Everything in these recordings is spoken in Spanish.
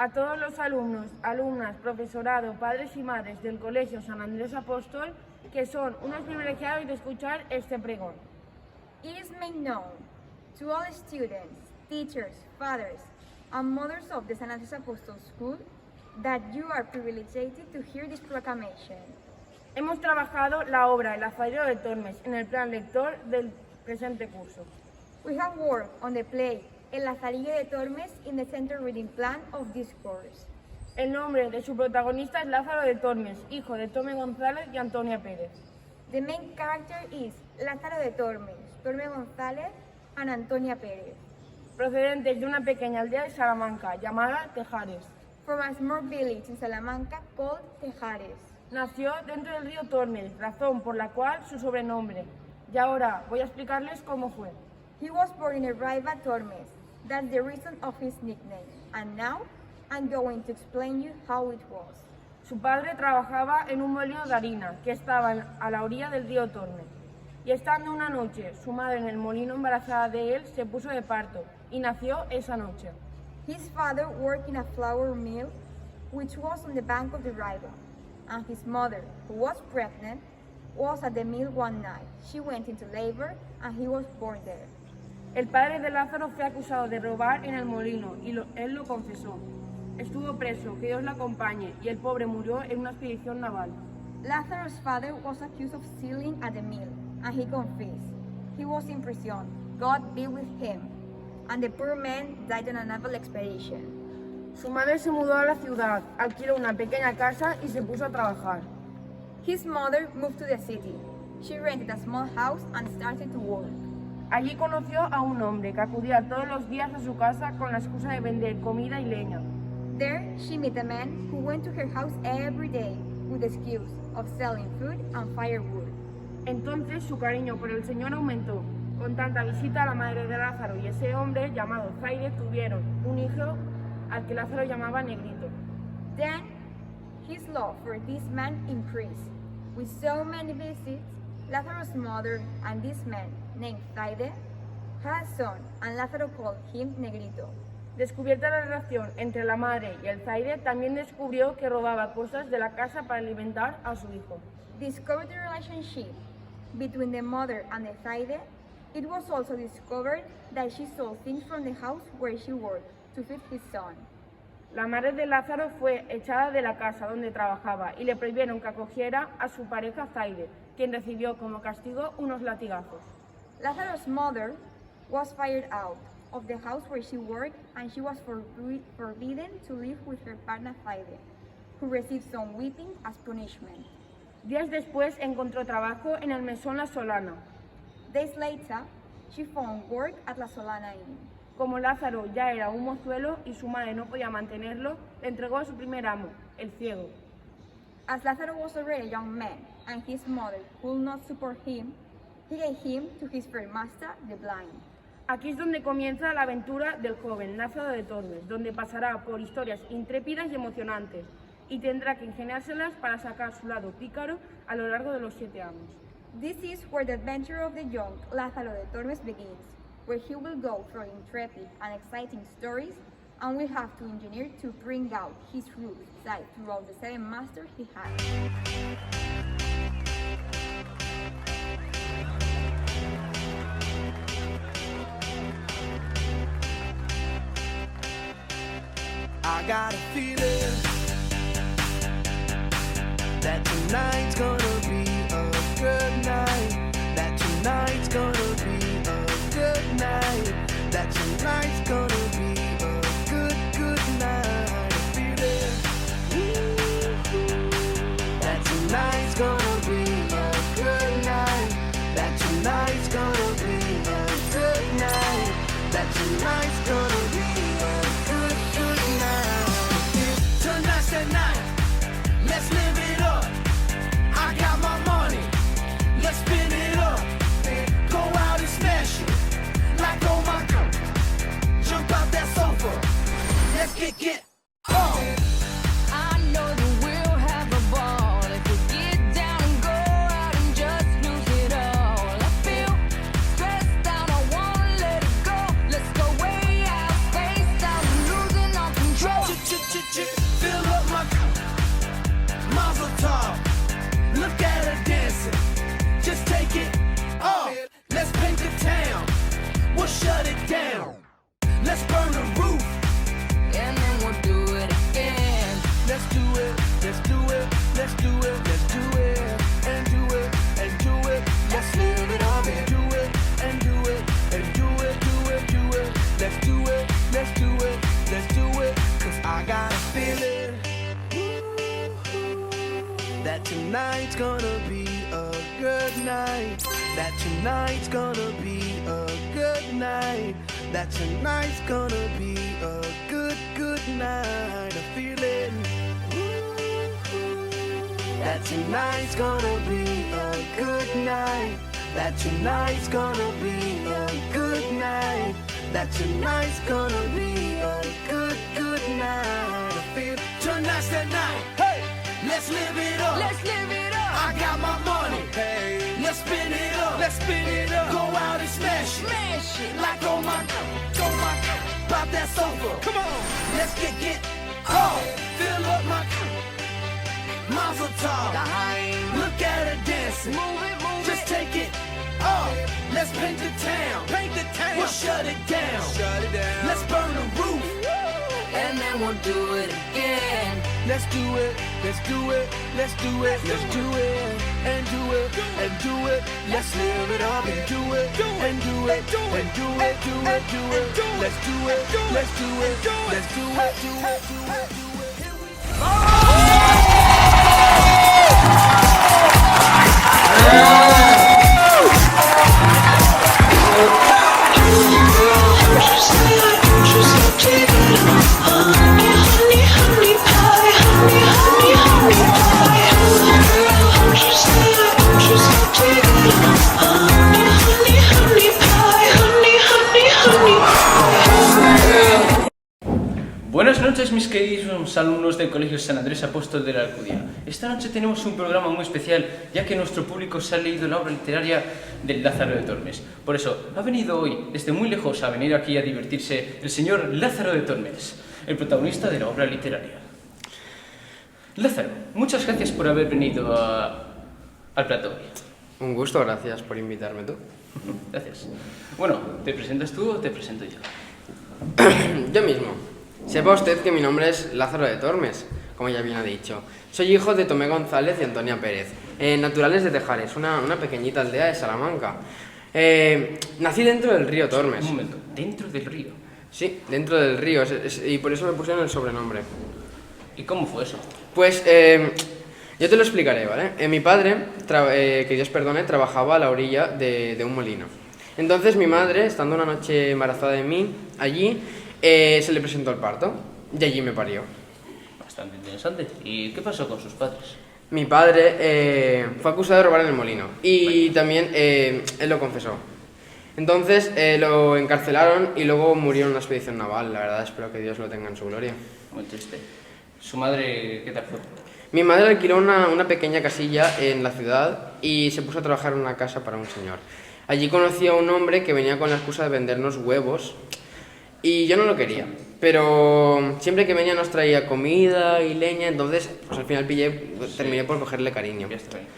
A todos los alumnos, alumnas, profesorado, padres y madres del Colegio San Andrés Apóstol, que son unos privilegiados de escuchar este pregón. It is made known to all students, teachers, fathers, and mothers of the San Andrés Apostol School that you are privileged to hear this proclamation. Hemos trabajado la obra El Lazarillo de Tormes en el plan lector del presente curso. We have worked on the play El Lazarillo de Tormes in the center reading plan of this course. El nombre de su protagonista es Lázaro de Tormes, hijo de Tome González y Antonia Pérez. The main character is Lázaro de Tormes, Torme González, and Antonia Pérez, Procedentes de una pequeña aldea de Salamanca llamada Tejares. from a small village in Salamanca called Tejares. Nació dentro del río Tormes, razón por la cual su sobrenombre. Y ahora voy a explicarles cómo fue. He was born in a river Tormes. That's the reason of his nickname. And now, I'm going to explain you how it was. Su padre trabajaba en un molino de harina que estaba a la orilla del río Tormes. Y estando una noche, su madre en el molino embarazada de él se puso de parto y nació esa noche. His father worked in a flour mill, which was on the bank of the river. And his mother, who was pregnant, was at the mill one night. She went into labor and he was born there. El padre de Lázaro fue acusado de robar en el molino y él lo confesó. Estuvo preso, que Dios lo acompañe, y el pobre murió en una expedición naval. Lazarus' father was accused of stealing at the mill, and he confessed. He was in prison. God be with him. And the poor man died on a naval expedition. Su madre se mudó a la ciudad, alquiló una pequeña casa y se puso a trabajar. His mother moved to the city. She rented a small house and started to work. Allí conoció a un hombre que acudía todos los días a su casa con la excusa de vender comida y leña. There, she met a man who went to her house every day with the excuse of selling food and firewood. Entonces su cariño por el Señor aumentó. Con tanta visita, la madre de Lázaro y ese hombre llamado Zaire tuvieron un hijo al que Lázaro llamaba Negrito. Then, his love for this man increased. With so many visits, Lazarus' mother and this man, named Zaide, had a son, and Lázaro called him Negrito. Descubierta la relación entre la madre y el Zaire, también descubrió que robaba cosas de la casa para alimentar a su hijo. Discovered the relationship between the mother and the Zaide, it was also discovered that she stole things from the house where she worked to feed his son. La madre de Lázaro fue echada de la casa donde trabajaba y le prohibieron que acogiera a su pareja Zaire, quien recibió como castigo unos latigazos. Lazarus' mother was fired out of the house where she worked, and she was forbidden to live with her partner Zaide, who received some whipping as punishment. Días después encontró trabajo en el Mesón La Solana. Days later, she found work at La Solana Inn. Como Lázaro ya era un mozuelo y su madre no podía mantenerlo, le entregó a su primer amo, el ciego. As Lazarus was already a young man, and his mother could not support him, he gave him to his first master, the blind. Aquí es donde comienza la aventura del joven Lázaro de Tormes, donde pasará por historias intrépidas y emocionantes, y tendrá que ingeniárselas para sacar su lado pícaro a lo largo de los 7 años. This is where the adventure of the young Lázaro de Tormes begins, where he will go through intrepid and exciting stories, and will have to engineer to bring out his rude side throughout the 7 masters he had. I got a feeling that tonight's gonna be a good night. That tonight's gonna be a good night. That tonight's gonna be a good night. A feeling that tonight's gonna be a good night. That tonight's gonna be a good night. That tonight's gonna be a good night. Tonight's the night. Let's live it up. I got my money. Let's spin it up. Go out and smash it. Like oh my God. Jump out that sofa. Let's get on. I know that we'll have a ball if we get down and go out and just lose it all. I feel stressed out, I wanna let it go. Let's go way out shut it down. Let's burn the roof. And then we'll do it again. Let's do it, let's do it, let's do it, let's do it, and do it, and do it. Let's live it up and do it, and do it, and do it, do it, do it. Let's do it, let's do it, let's do it. Cause I got a feeling that tonight's gonna be a good night. That tonight's gonna be a good night. That tonight's gonna be a good, good night. A feeling that tonight's gonna be a good night. That tonight's gonna be a good night. That tonight's gonna be a good, good night. I feel tonight's the night. Hey, let's live it up. Let's live it up. I got my money. Hey, let's spin it up. Let's spin it up. Go out and smash it. Smash it. Like oh my, pop that sofa. Come on, let's get oh, fill up my Mazel tov. Look at her dancing. Move it, move Just it. take it off. Let's paint the town. Paint the town. We'll shut it down. Shut it down. Let's burn the roof. And then we'll do it again. Let's do it. Let's do it. Let's do it. Let's do it. And do it. And do it. Let's live it up and do it. And do it. And do it. Do it. Do it. Let's do it. Let's do it. Let's do it. Do it. Do it. Do it. Here we go. Buenas noches, mis queridos alumnos del Colegio San Andrés Apóstol de la Alcudia. Esta noche tenemos un programa muy especial, ya que nuestro público se ha leído la obra literaria del Lázaro de Tormes. Por eso, ha venido hoy, desde muy lejos, a venir aquí a divertirse el señor Lázaro de Tormes, el protagonista de la obra literaria. Lázaro, muchas gracias por haber venido al plató hoy. Un gusto, gracias por invitarme tú. Gracias. Bueno, ¿te presentas tú o te presento yo? Yo mismo. Sepa usted que mi nombre es Lázaro de Tormes, como ya bien ha dicho. Soy hijo de Tomé González y Antonia Pérez, naturales de Tejares, una pequeñita aldea de Salamanca. Nací dentro del río Tormes. Un momento, ¿dentro del río? Sí, dentro del río, y por eso me pusieron el sobrenombre. ¿Y cómo fue eso? Pues yo te lo explicaré, ¿vale? Mi padre, que Dios perdone, trabajaba a la orilla de un molino. Entonces mi madre, estando una noche embarazada de mí, allí se le presentó el parto y allí me parió. Bastante interesante. ¿Y qué pasó con sus padres? Mi padre fue acusado de robar en el molino y también él lo confesó. Entonces lo encarcelaron y luego murió en una expedición naval. La verdad, espero que Dios lo tenga en su gloria. Muy triste. ¿Su madre qué tal fue? Mi madre alquiló una pequeña casilla en la ciudad y se puso a trabajar en una casa para un señor. Allí conoció a un hombre que venía con la excusa de vendernos huevos y yo no lo quería, pero siempre que venía nos traía comida y leña, entonces pues al final terminé por cogerle cariño. Ya está bien.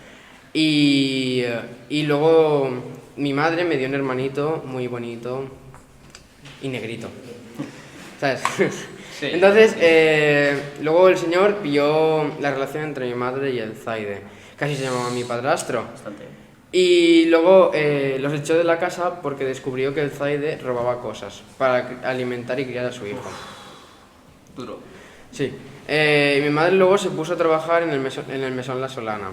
Y luego mi madre me dio un hermanito muy bonito y negrito, ¿sabes? Sí. Entonces, luego el señor pilló la relación entre mi madre y el Zaide, casi se llamaba mi padrastro. Bastante bien. Y luego los echó de la casa porque descubrió que el Zaide robaba cosas para alimentar y criar a su hijo. Duro. Sí. Mi madre luego se puso a trabajar en el mesón La Solana.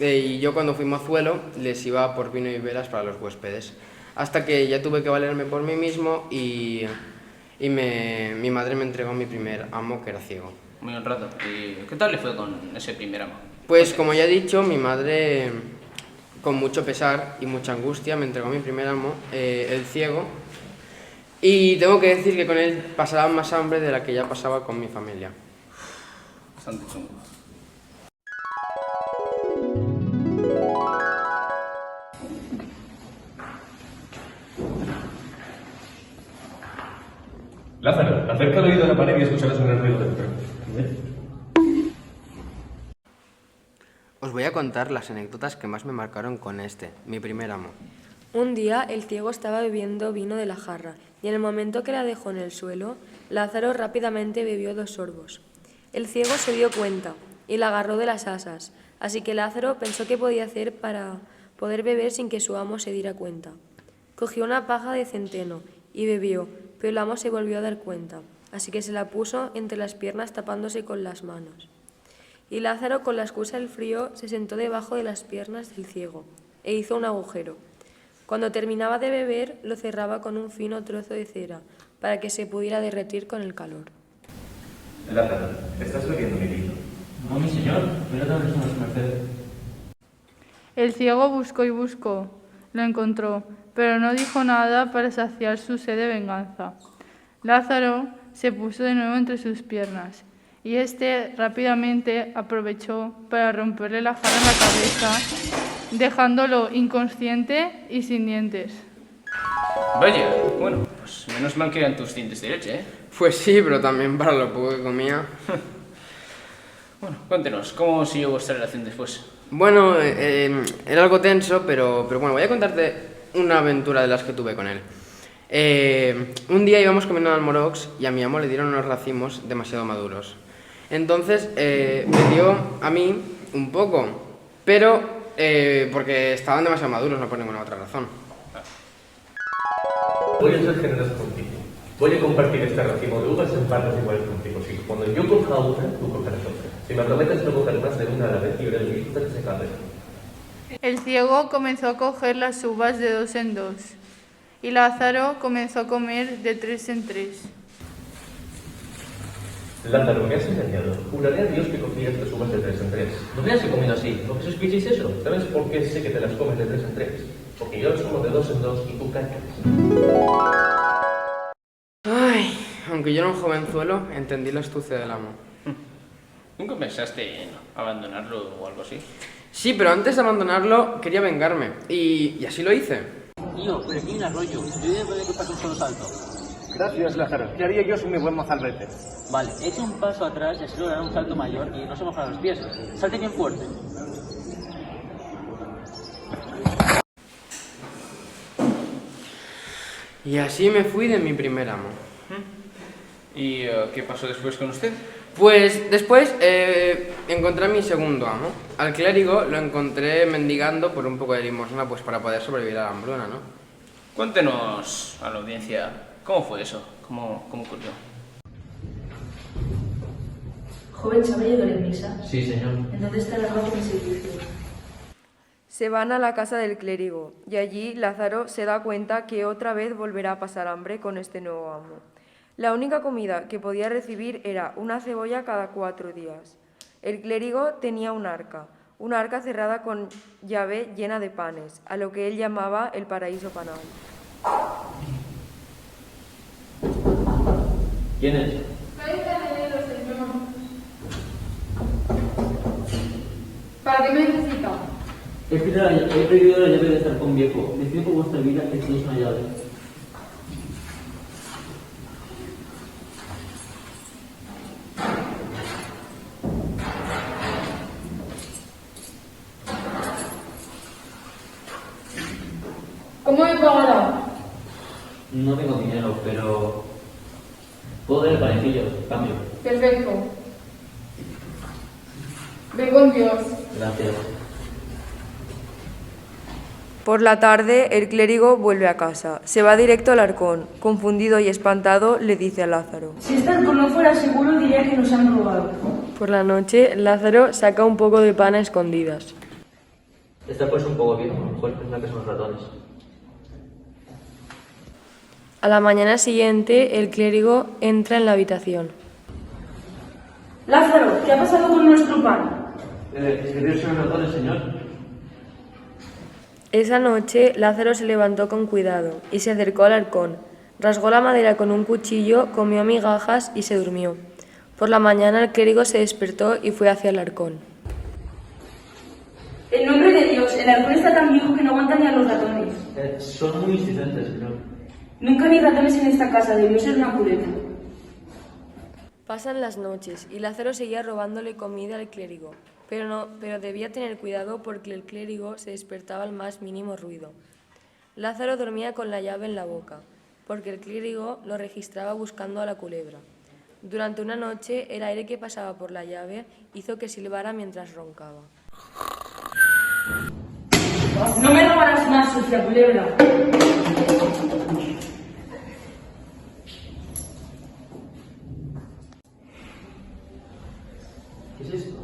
Y yo cuando fui mozuelo les iba por vino y velas para los huéspedes. Hasta que ya tuve que valerme por mí mismo y mi madre me entregó a mi primer amo, que era ciego. Muy honrado. ¿Y qué tal le fue con ese primer amo? Pues como ya he dicho, mi madre, con mucho pesar y mucha angustia, me entregó a mi primer amo, el ciego. Y tengo que decir que con él pasaba más hambre de la que ya pasaba con mi familia. Bastante chungo. Lázaro, acerca el oído a la pared y escucharás un ruido dentro. Os voy a contar las anécdotas que más me marcaron con mi primer amo. Un día el ciego estaba bebiendo vino de la jarra y en el momento que la dejó en el suelo, Lázaro rápidamente bebió 2 sorbos. El ciego se dio cuenta y la agarró de las asas, así que Lázaro pensó qué podía hacer para poder beber sin que su amo se diera cuenta. Cogió una paja de centeno y bebió, pero el amo se volvió a dar cuenta, así que se la puso entre las piernas tapándose con las manos. Y Lázaro, con la excusa del frío, se sentó debajo de las piernas del ciego e hizo un agujero. Cuando terminaba de beber, lo cerraba con un fino trozo de cera para que se pudiera derretir con el calor. Lázaro, ¿estás bebiendo mi vino? No, mi señor, pero otra vez su merced. El ciego buscó y buscó, lo encontró, pero no dijo nada para saciar su sed de venganza. Lázaro se puso de nuevo entre sus piernas, y éste rápidamente aprovechó para romperle la jarra en la cabeza, dejándolo inconsciente y sin dientes. Vaya, bueno, pues menos mal que eran tus dientes de leche, ¿eh? Pues sí, pero también para lo poco que comía. Bueno, cuéntenos, ¿cómo siguió vuestra relación después? Bueno, era algo tenso, pero bueno, voy a contarte una aventura de las que tuve con él. Un día íbamos comiendo al Morox y a mi amo le dieron unos racimos demasiado maduros. Entonces me dio a mí un poco, pero porque estaban demasiado maduros, no por ninguna otra razón. Voy a ser generoso contigo. Voy a compartir este racimo de uvas en partes iguales contigo. Si cuando yo coja una, tú cogerás otra. Si me prometes no coger más de una a la vez, y veré el disfrute que se cabe. El ciego comenzó a coger las uvas de 2 en 2, y Lázaro comenzó a comer de 3 en 3. Lázaro, me has engañado. Juraré a Dios que cogías las uvas de 3 en 3. ¿No me has comido así? ¿Por qué sospecháis eso? ¿Sabes por qué sé que te las comes de 3 en 3? Porque yo las como de 2 en 2 y tú cachas. Ay, aunque yo era un jovenzuelo, entendí la astucia del amo. ¿Nunca pensaste en abandonarlo o algo así? Sí, pero antes de abandonarlo quería vengarme, y así lo hice. Tío, pero aquí hay un arroyo. Yo ya puede que pase un solo salto. Gracias, Lázaro. ¿Qué haría yo sin mi buen mozalbete? Vale, echa un paso atrás y así logrará un salto mayor y no se mojará los pies. Salte bien fuerte. Y así me fui de mi primer amo. ¿Y qué pasó después con usted? Pues después encontré a mi segundo amo. Al clérigo lo encontré mendigando por un poco de limosna, pues para poder sobrevivir a la hambruna, ¿no? Cuéntenos a la audiencia, ¿cómo fue eso? ¿Cómo ocurrió? Joven, ¿sabe llegar en misa? Sí, señor. ¿En dónde está la ropa de servicio? Se van a la casa del clérigo y allí Lázaro se da cuenta que otra vez volverá a pasar hambre con este nuevo amo. La única comida que podía recibir era una cebolla cada 4 días. El clérigo tenía una arca cerrada con llave llena de panes, a lo que él llamaba el paraíso panal. ¿Quién es? Soy carcelero, señor. ¿Para qué me necesita? He pedido la llave de estar con viejo. Decidme por vuestra vida que tenéis una llave. ¿Cómo me pagará? No tengo dinero, pero puedo dar el panecillo, cambio. Perfecto. Ve con Dios. Gracias. Por la tarde, el clérigo vuelve a casa. Se va directo al arcón. Confundido y espantado, le dice a Lázaro: Si este arcón no fuera seguro, diría que nos han robado. Por la noche, Lázaro saca un poco de pan a escondidas. Esta pues un poco viejo, a lo mejor pensar que son los ratones. A la mañana siguiente, el clérigo entra en la habitación. Lázaro, ¿qué ha pasado con nuestro pan? Que Dios son los ratones, señor. Esa noche, Lázaro se levantó con cuidado y se acercó al arcón. Rasgó la madera con un cuchillo, comió migajas y se durmió. Por la mañana, el clérigo se despertó y fue hacia el arcón. En nombre de Dios, el arcón está tan viejo que no aguanta ni a los ratones. Son muy insistentes, señor. Nunca vi ratones en esta casa, debió ser una pureza. Pasan las noches y Lázaro seguía robándole comida al clérigo, pero debía tener cuidado porque el clérigo se despertaba al más mínimo ruido. Lázaro dormía con la llave en la boca, porque el clérigo lo registraba buscando a la culebra. Durante una noche, el aire que pasaba por la llave hizo que silbara mientras roncaba. No me robarás más, sucia culebra. ¿Qué es esto?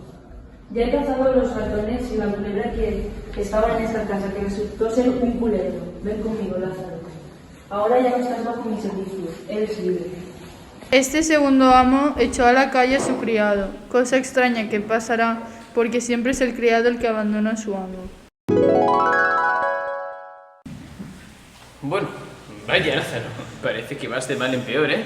Ya he cazado los ratones y la culebra que estaba en esta casa, que resultó ser un culebro. Ven conmigo, Lázaro. Ahora ya no estás bajo mi servicio, eres libre. Este segundo amo echó a la calle a su criado, cosa extraña que pasará porque siempre es el criado el que abandona a su amo. Bueno, vaya Lázaro, parece que vas de mal en peor, ¿eh?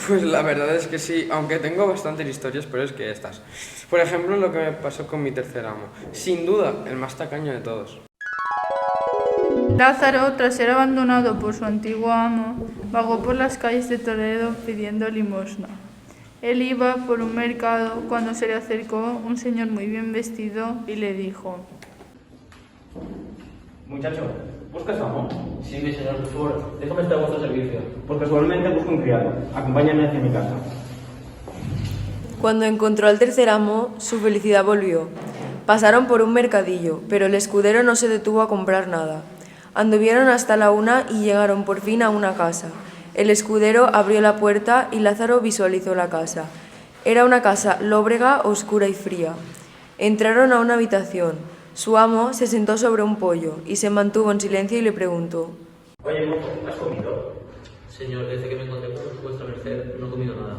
Pues la verdad es que sí, aunque tengo bastantes historias peores que estas. Por ejemplo, lo que me pasó con mi tercer amo. Sin duda, el más tacaño de todos. Lázaro, tras ser abandonado por su antiguo amo, vagó por las calles de Toledo pidiendo limosna. Él iba por un mercado cuando se le acercó un señor muy bien vestido y le dijo: Muchacho, ¿buscas amo? Sí, mi señor, por favor, déjame estar a vuestro servicio. Porque casualmente busco un criado. Acompáñame hacia mi casa. Cuando encontró al tercer amo, su felicidad volvió. Pasaron por un mercadillo, pero el escudero no se detuvo a comprar nada. Anduvieron hasta la 1 y llegaron por fin a una casa. El escudero abrió la puerta y Lázaro visualizó la casa. Era una casa lóbrega, oscura y fría. Entraron a una habitación. Su amo se sentó sobre un pollo y se mantuvo en silencio y le preguntó: Oye, mozo, ¿has comido? Señor, desde que me encontré con vuestra merced, no he comido nada.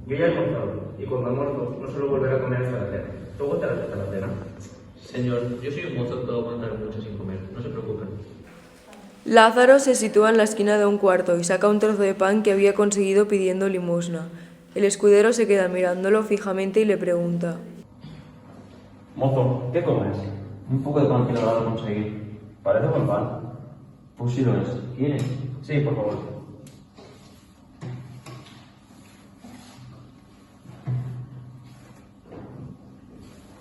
Yo ya he almorzado, y cuando almuerzo no suelo volver a comer hasta la cena. ¿Tú te hasta la cena? Señor, yo soy un mozo que puedo aguantar mucho sin comer, no se preocupen. Lázaro se sitúa en la esquina de un cuarto y saca un trozo de pan que había conseguido pidiendo limosna. El escudero se queda mirándolo fijamente y le pregunta: Mozo, ¿qué comes? Un poco de pan que he logrado conseguir. Parece buen pan. Pues sí lo es. ¿Quieres? Sí, por favor.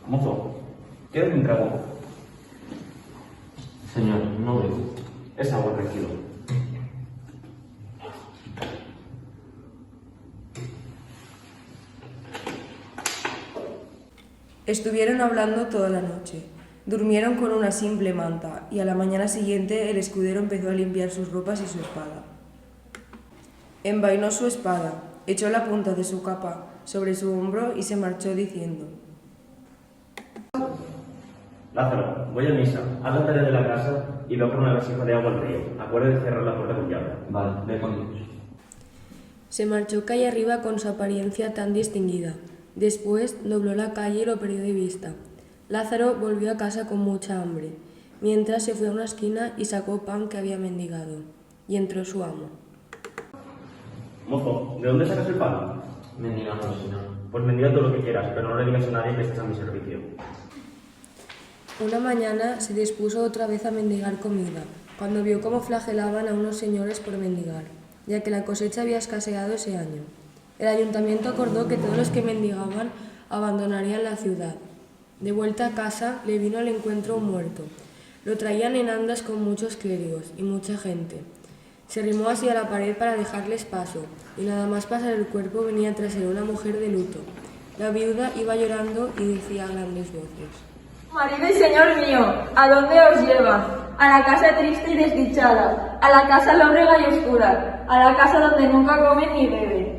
Mozo, ¿quieres un trago? Señor, no bebo. Es agua, tranquilo. Estuvieron hablando toda la noche. Durmieron con una simple manta y a la mañana siguiente el escudero empezó a limpiar sus ropas y su espada. Envainó su espada, echó la punta de su capa sobre su hombro y se marchó diciendo: Lázaro, voy a misa. Haz la tarea de la casa y ve por una vasija de agua al río. Acuérdate de cerrar la puerta con llave. Vale, ve con Dios. Se marchó calle arriba con su apariencia tan distinguida. Después dobló la calle y lo perdió de vista. Lázaro volvió a casa con mucha hambre, mientras se fue a una esquina y sacó pan que había mendigado. Y entró su amo. Mozo, ¿de dónde sacas el pan? Mendigando, señor. Pues mendiga todo lo que quieras, pero no le digas a nadie que estés a mi servicio. Una mañana se dispuso otra vez a mendigar comida, cuando vio cómo flagelaban a unos señores por mendigar, ya que la cosecha había escaseado ese año. El ayuntamiento acordó que todos los que mendigaban abandonarían la ciudad. De vuelta a casa le vino al encuentro un muerto. Lo traían en andas con muchos clérigos y mucha gente. Se arrimó así a la pared para dejarles paso, y nada más pasar el cuerpo venía tras él una mujer de luto. La viuda iba llorando y decía a grandes voces: Marido y señor mío, ¿a dónde os lleva? A la casa triste y desdichada, a la casa lóbrega y oscura, a la casa donde nunca comen ni beben.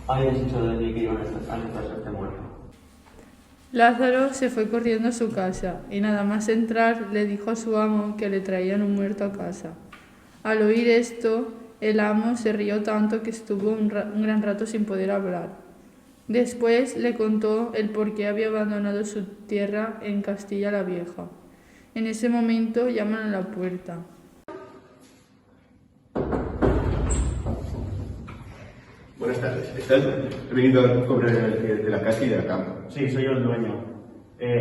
Ay, deshecho de mí que iban a entrarse muerto. Lázaro se fue corriendo a su casa y nada más entrar le dijo a su amo que le traían un muerto a casa. Al oír esto, el amo se rió tanto que estuvo un gran rato sin poder hablar. Después le contó el por qué había abandonado su tierra en Castilla la Vieja. En ese momento llaman a la puerta. Buenas tardes. ¿Está el dueño? He venido a cobrar el alquiler de la casa y de la cama. Sí, soy yo el dueño.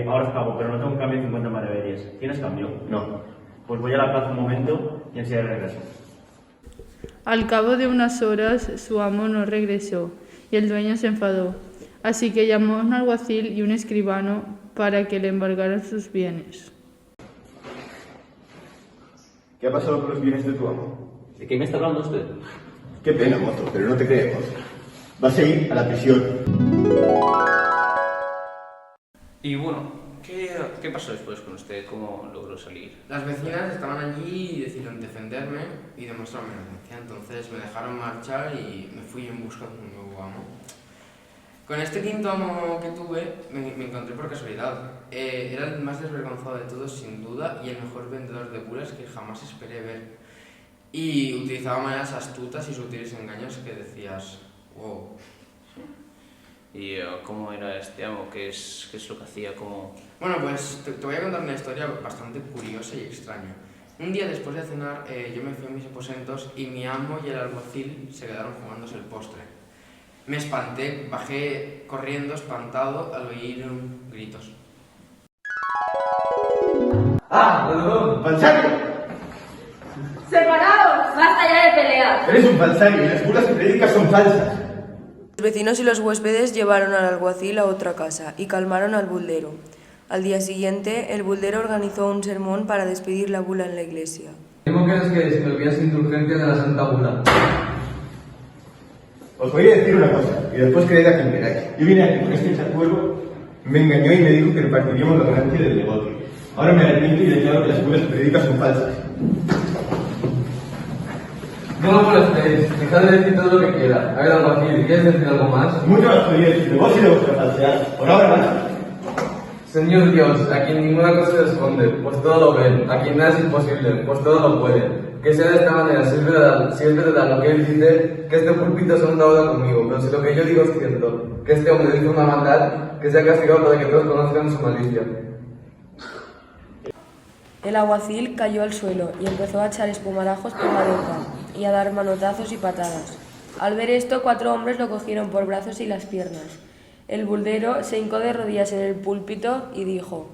Ahora os pago, pero no tengo un cambio de 50 maravedíes. ¿Tienes cambio? No. Pues voy a la plaza un momento y enseguida regreso. Al cabo de unas horas su amo no regresó y el dueño se enfadó. Así que llamó a un alguacil y un escribano para que le embargaran sus bienes. ¿Qué ha pasado con los bienes de tu amo? ¿De qué me está hablando usted? Qué pena, mozo, pero no te creemos. Vas a ir a la prisión. Y bueno, ¿qué pasó después con usted? ¿Cómo logró salir? Las vecinas estaban allí y decidieron defenderme y demostrarme inocencia. Entonces me dejaron marchar y me fui en busca de un nuevo amo. Con este quinto amo que tuve, me encontré por casualidad. Era el más desvergonzado de todos, sin duda, y el mejor vendedor de bulas que jamás esperé ver. Y utilizaba maneras astutas y sutiles engaños que decías, wow. ¿Y cómo era este amo? ¿Qué es lo que hacía? ¿Cómo...? Bueno, pues te voy a contar una historia bastante curiosa y extraña. Un día después de cenar, yo me fui a mis aposentos y mi amo y el alguacil se quedaron jugándose el postre. Me espanté, bajé corriendo, espantado, al oír gritos. ¡Ah, perdón! ¡Falsario! ¡Separados! ¡Basta ya de pelear! Eres un falsario y las bulas que predicas son falsas. Los vecinos y los huéspedes llevaron al alguacil a otra casa y calmaron al buldero. Al día siguiente, el buldero organizó un sermón para despedir la bula en la iglesia. Tengo que que se me olvidas indulgencias de la Santa Bula. Os voy a decir una cosa, y después creed a quien queráis. Yo vine aquí con este chacuervo, me engañó y me dijo que repartiríamos la ganancia del negocio. Ahora me arrepiento y declaro que las bulas que predicas son falsas. No me molestéis, dejad de decir todo lo que quiera. A ver, alguacil, ¿quieres decir algo más? Mucho más podría decir de vos y de vuestra falsedad. Por ahora más. Señor Dios, a quien ninguna cosa se esconde, pues todo lo ve. A quien nada es imposible, pues todo lo puede. Que sea de esta manera, si es verdad lo que él dice, que este púlpito es una deuda conmigo, pero si lo que yo digo es cierto, que este hombre dice una maldad, que sea castigado para que todos conozcan su malicia. El alguacil cayó al suelo y empezó a echar espumarajos por la boca y a dar manotazos y patadas. Al ver esto, 4 hombres lo cogieron por brazos y las piernas. El buldero se hincó de rodillas en el púlpito y dijo: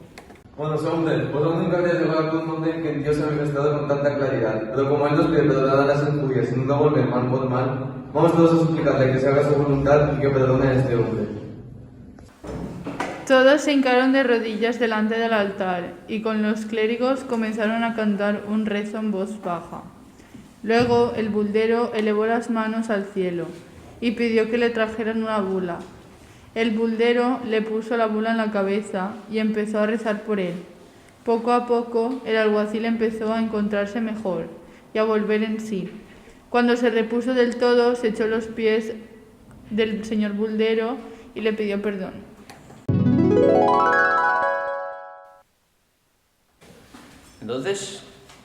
Buenos hombres, vosotros nunca habéis llegado a un mundo en que Dios se ha manifestado con tanta claridad, pero como Él nos pide perdonar a las injurias y no volver mal por mal, vamos todos a suplicarle que se haga su voluntad y que perdone a este hombre. Todos se hincaron de rodillas delante del altar y con los clérigos comenzaron a cantar un rezo en voz baja. Luego el buldero elevó las manos al cielo y pidió que le trajeran una bula. El buldero le puso la bula en la cabeza y empezó a rezar por él. Poco a poco el alguacil empezó a encontrarse mejor y a volver en sí. Cuando se repuso del todo, se echó a los pies del señor buldero y le pidió perdón. Entonces,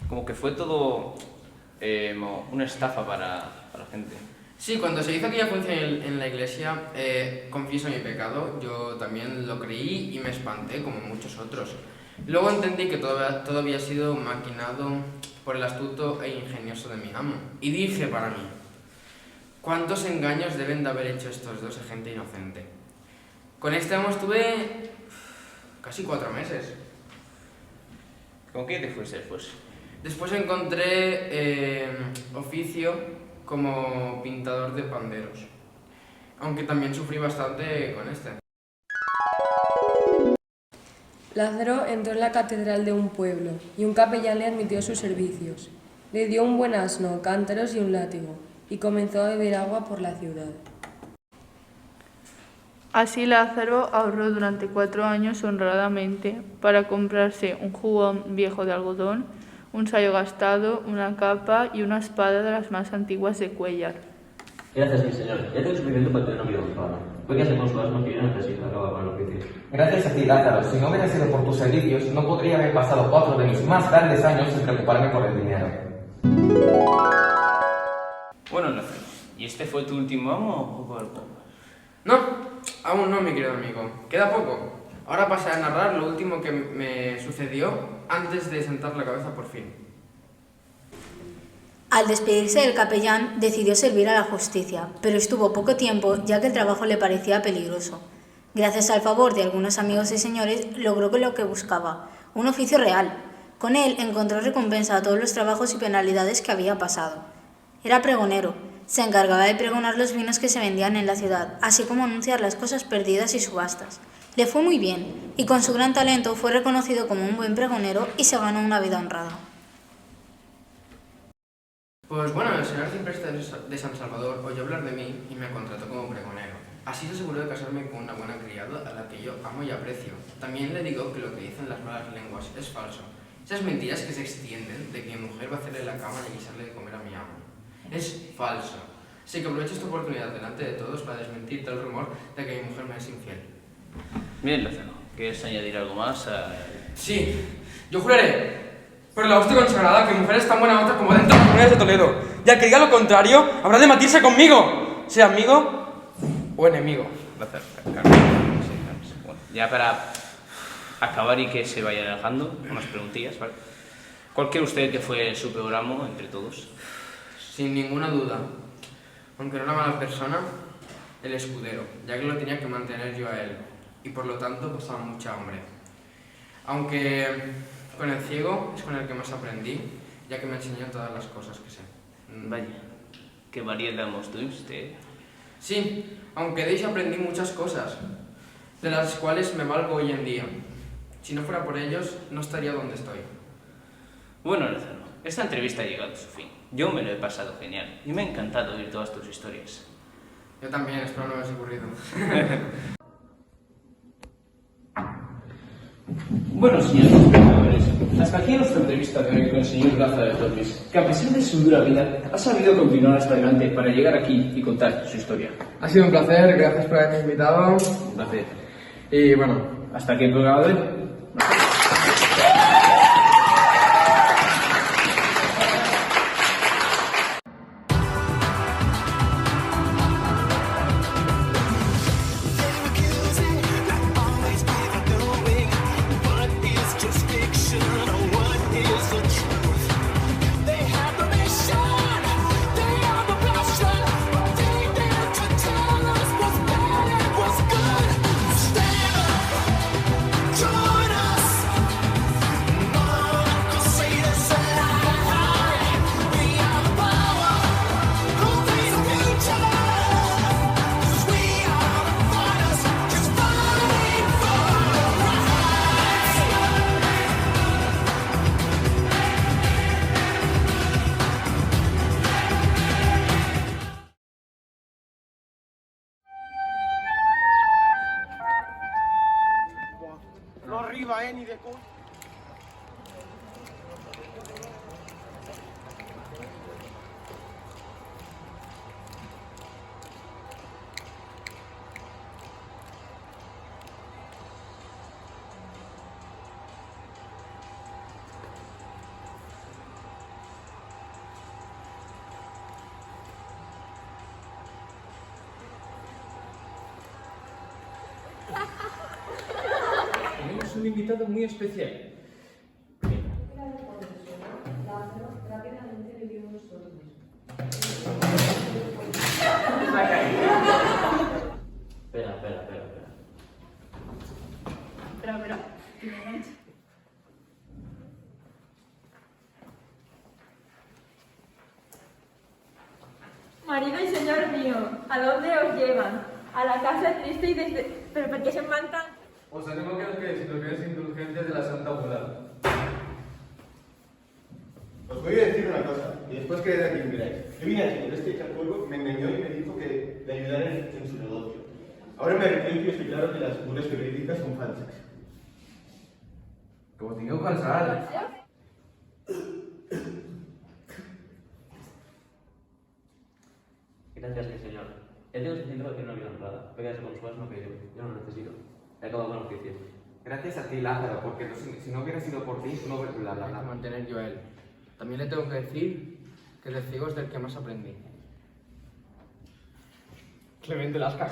como que fue todo una estafa para la gente. Sí, cuando se hizo aquella función en la iglesia, confieso mi pecado, yo también lo creí y me espanté, como muchos otros. Luego entendí que todo había sido maquinado por el astuto e ingenioso de mi amo. Y dije para mí, ¿cuántos engaños deben de haber hecho estos dos a gente inocente? Con este amo estuve casi 4 meses. ¿Con qué te fuiste después? Después encontré oficio como pintador de panderos, aunque también sufrí bastante con este. Lázaro entró en la catedral de un pueblo y un capellán le admitió sus servicios. Le dio un buen asno, cántaros y un látigo y comenzó a beber agua por la ciudad. Así Lázaro ahorró durante 4 años honradamente para comprarse un jubón viejo de algodón, un sayo gastado, una capa y una espada de las más antiguas de Cuéllar. Gracias, mi señor. Ya tengo suficiente para tener una vida honrada. Voy a hacer con su asno que yo necesito acabar con el oficio. Gracias a ti, Lázaro. Si no hubiera sido por tus servicios, no podría haber pasado 4 de mis más grandes años sin preocuparme por el dinero. Bueno, Lázaro, ¿y este fue tu último amo o cuál? No, aún no, mi querido amigo. Queda poco. Ahora pasaré a narrar lo último que me sucedió antes de sentar la cabeza por fin. Al despedirse del capellán, decidió servir a la justicia, pero estuvo poco tiempo ya que el trabajo le parecía peligroso. Gracias al favor de algunos amigos y señores, logró lo que buscaba, un oficio real. Con él encontró recompensa a todos los trabajos y penalidades que había pasado. Era pregonero. Se encargaba de pregonar los vinos que se vendían en la ciudad, así como anunciar las cosas perdidas y subastas. Le fue muy bien, y con su gran talento fue reconocido como un buen pregonero y se ganó una vida honrada. Pues bueno, el señor Cipreste de San Salvador oyó hablar de mí y me contrató como pregonero. Así se aseguró de casarme con una buena criada a la que yo amo y aprecio. También le digo que lo que dicen las malas lenguas es falso. Esas mentiras que se extienden de que mi mujer va a hacerle la cama y guisarle de comer a mi amo. Es falso. Así que aprovecho esta oportunidad delante de todos para desmentir tal rumor de que mi mujer me es infiel. Bien, Lázaro, ¿quieres añadir algo más a...? Sí, yo juraré por la hostia consagrada que mi mujer es tan buena otra como dentro de las comunidades de Toledo. Y al que diga lo contrario, habrá de matarse conmigo, sea amigo o enemigo. Lázaro, sí, bueno, ya para acabar y que se vayan alejando, unas preguntillas, ¿vale? ¿Cuál cree usted que fue su peor amo entre todos? Sin ninguna duda, aunque no era mala persona, el escudero, ya que lo tenía que mantener yo a él, y por lo tanto pasaba mucha hambre. Aunque con el ciego es con el que más aprendí, ya que me enseñó todas las cosas que sé. Vaya, qué variedad mostró usted. Sí, aunque de ello aprendí muchas cosas, de las cuales me valgo hoy en día. Si no fuera por ellos, no estaría donde estoy. Bueno, Lázaro, esta entrevista ha llegado a su fin. Yo me lo he pasado genial y me ha encantado oír todas tus historias. Yo también, espero no haberse ocurrido. Bueno, señores espectadores, hasta aquí nuestra entrevista de hoy con el señor Lázaro de Tormes, que a pesar de su dura vida, ha sabido continuar hasta adelante para llegar aquí y contar su historia. Ha sido un placer, gracias por haberme invitado. Un placer. Y bueno, hasta aquí el programa de hoy. No arriba, ni de coña. Tenemos un invitado muy especial. Espera. Marido y señor mío, ¿a dónde os llevan? A la casa triste y desde... ¿Pero por qué se mantan? os animo a que situaciones indulgentes de la Santa Bula. Os voy a decir una cosa, y después creed a quien queráis. Yo vine aquí con este chacuervo, me engañó y me dijo que le ayudara en su negocio. Ahora me arrepiento y estoy claro que las bulas periodísticas son falsas. Como tengo que calzar. Gracias, mi señor. Él tengo diciendo que no había honrada. Pégase con su asno que yo no lo necesito. He acabado con el oficio. Gracias a ti, Lázaro, porque si no hubiera sido por ti, no hubiera... Hay que mantener yo a él. También le tengo que decir que el ciego es del que más aprendí. Clemente Lascar.